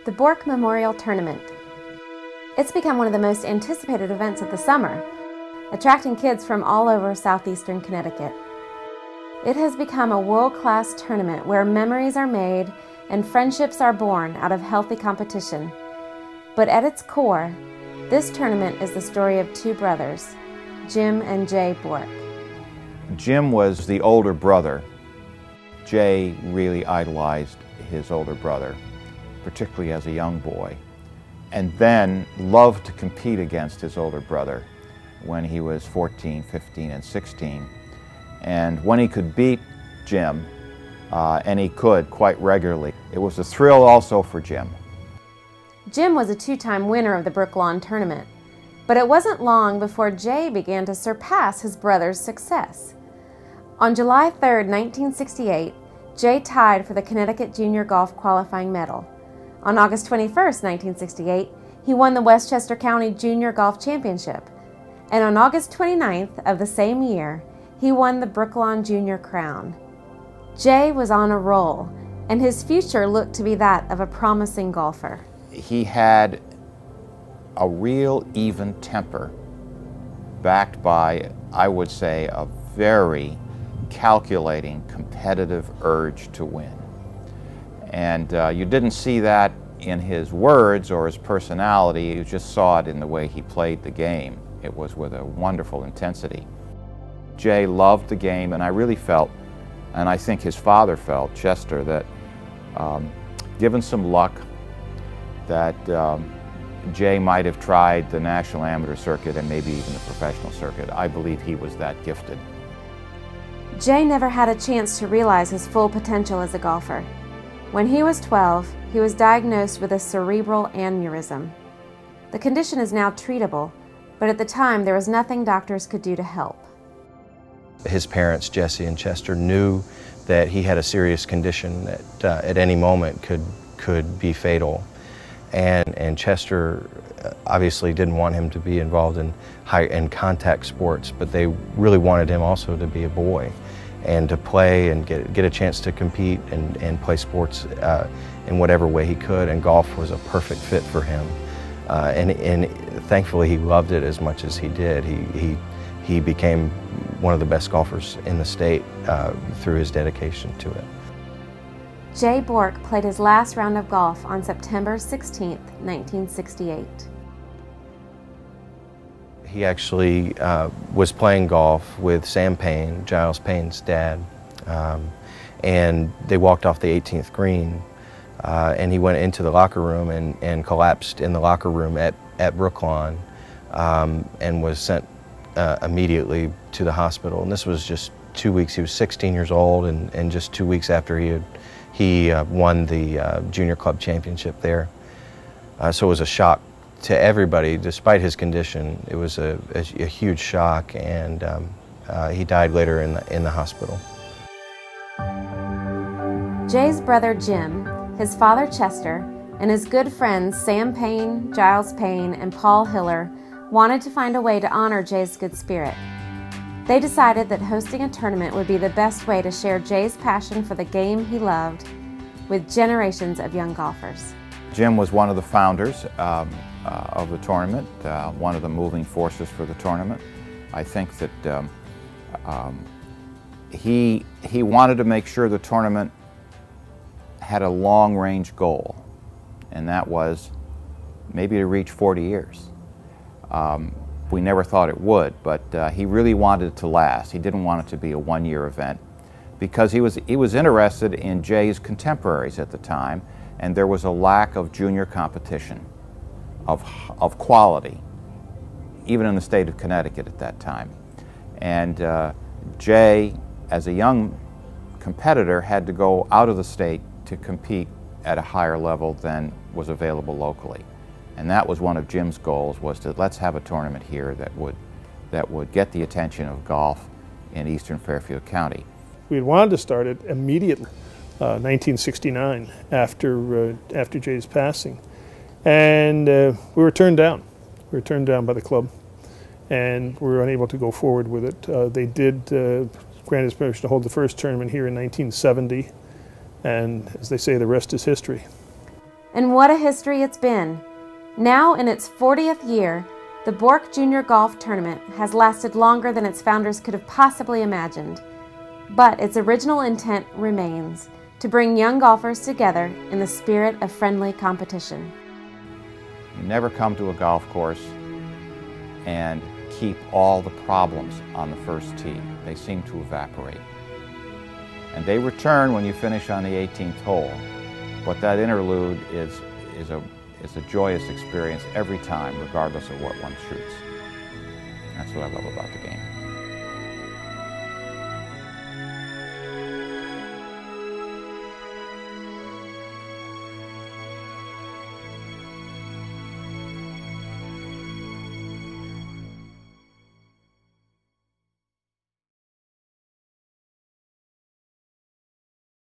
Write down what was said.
The Borck Memorial Tournament. It's become one of the most anticipated events of the summer, attracting kids from all over southeastern Connecticut. It has become a world-class tournament where memories are made and friendships are born out of healthy competition. But at its core, this tournament is the story of two brothers, Jim and Jay Borck. Jim was the older brother. Jay really idolized his older brother, particularly as a young boy, and then loved to compete against his older brother when he was 14, 15, and 16. And when he could beat Jim, and he could quite regularly, it was a thrill also for Jim. Jim was a two-time winner of the Brook Lawn Tournament, but it wasn't long before Jay began to surpass his brother's success. On July 3, 1968, Jay tied for the Connecticut Junior Golf Qualifying Medal. On August 21, 1968, he won the Westchester County Junior Golf Championship. And on August 29th of the same year, he won the Brook Lawn Junior Crown. Jay was on a roll, and his future looked to be that of a promising golfer. He had a real even temper, backed by, I would say, a very calculating, competitive urge to win. And you didn't see that in his words or his personality, you just saw it in the way he played the game. It was with a wonderful intensity. Jay loved the game, and I really felt, and I think his father felt, Chester, that given some luck, that Jay might have tried the National Amateur Circuit and maybe even the professional circuit. I believe he was that gifted. Jay never had a chance to realize his full potential as a golfer. When he was 12, he was diagnosed with a cerebral aneurysm. The condition is now treatable, but at the time there was nothing doctors could do to help. His parents, Jesse and Chester, knew that he had a serious condition that at any moment could be fatal. And Chester obviously didn't want him to be involved in contact sports, but they really wanted him also to be a boy and to play and get a chance to compete and play sports in whatever way he could, and golf was a perfect fit for him. And thankfully he loved it as much as he did. He became one of the best golfers in the state through his dedication to it. Jay Borck played his last round of golf on September 16, 1968. He actually was playing golf with Sam Payne, Giles Payne's dad, and they walked off the 18th green, and he went into the locker room and collapsed in the locker room at Brook Lawn, and was sent immediately to the hospital. And this was just 2 weeks. He was 16 years old, and just 2 weeks after he won the junior club championship there. So it was a shock to everybody. Despite his condition, it was a huge shock, and he died later in the hospital. Jay's brother Jim, his father Chester, and his good friends Sam Payne, Giles Payne, and Paul Hiller wanted to find a way to honor Jay's good spirit. They decided that hosting a tournament would be the best way to share Jay's passion for the game he loved with generations of young golfers. Jim was one of the founders of the tournament, one of the moving forces for the tournament. I think that he wanted to make sure the tournament had a long-range goal, and that was maybe to reach 40 years. We never thought it would, but he really wanted it to last. He didn't want it to be a one-year event because he was interested in Jay's contemporaries at the time, and there was a lack of junior competition of quality, even in the state of Connecticut at that time. And Jay, as a young competitor, had to go out of the state to compete at a higher level than was available locally. And that was one of Jim's goals, was to let's have a tournament here that would get the attention of golf in eastern Fairfield County. We had wanted to start it immediately, 1969, after Jay's passing. And we were turned down. We were turned down by the club, and we were unable to go forward with it. They did grant us permission to hold the first tournament here in 1970, and as they say, the rest is history. And what a history it's been. Now in its 40th year, the Borck Junior Golf Tournament has lasted longer than its founders could have possibly imagined. But its original intent remains, to bring young golfers together in the spirit of friendly competition. You never come to a golf course and keep all the problems on the first tee. They seem to evaporate. And they return when you finish on the 18th hole. But that interlude is a joyous experience every time, regardless of what one shoots. That's what I love about the game.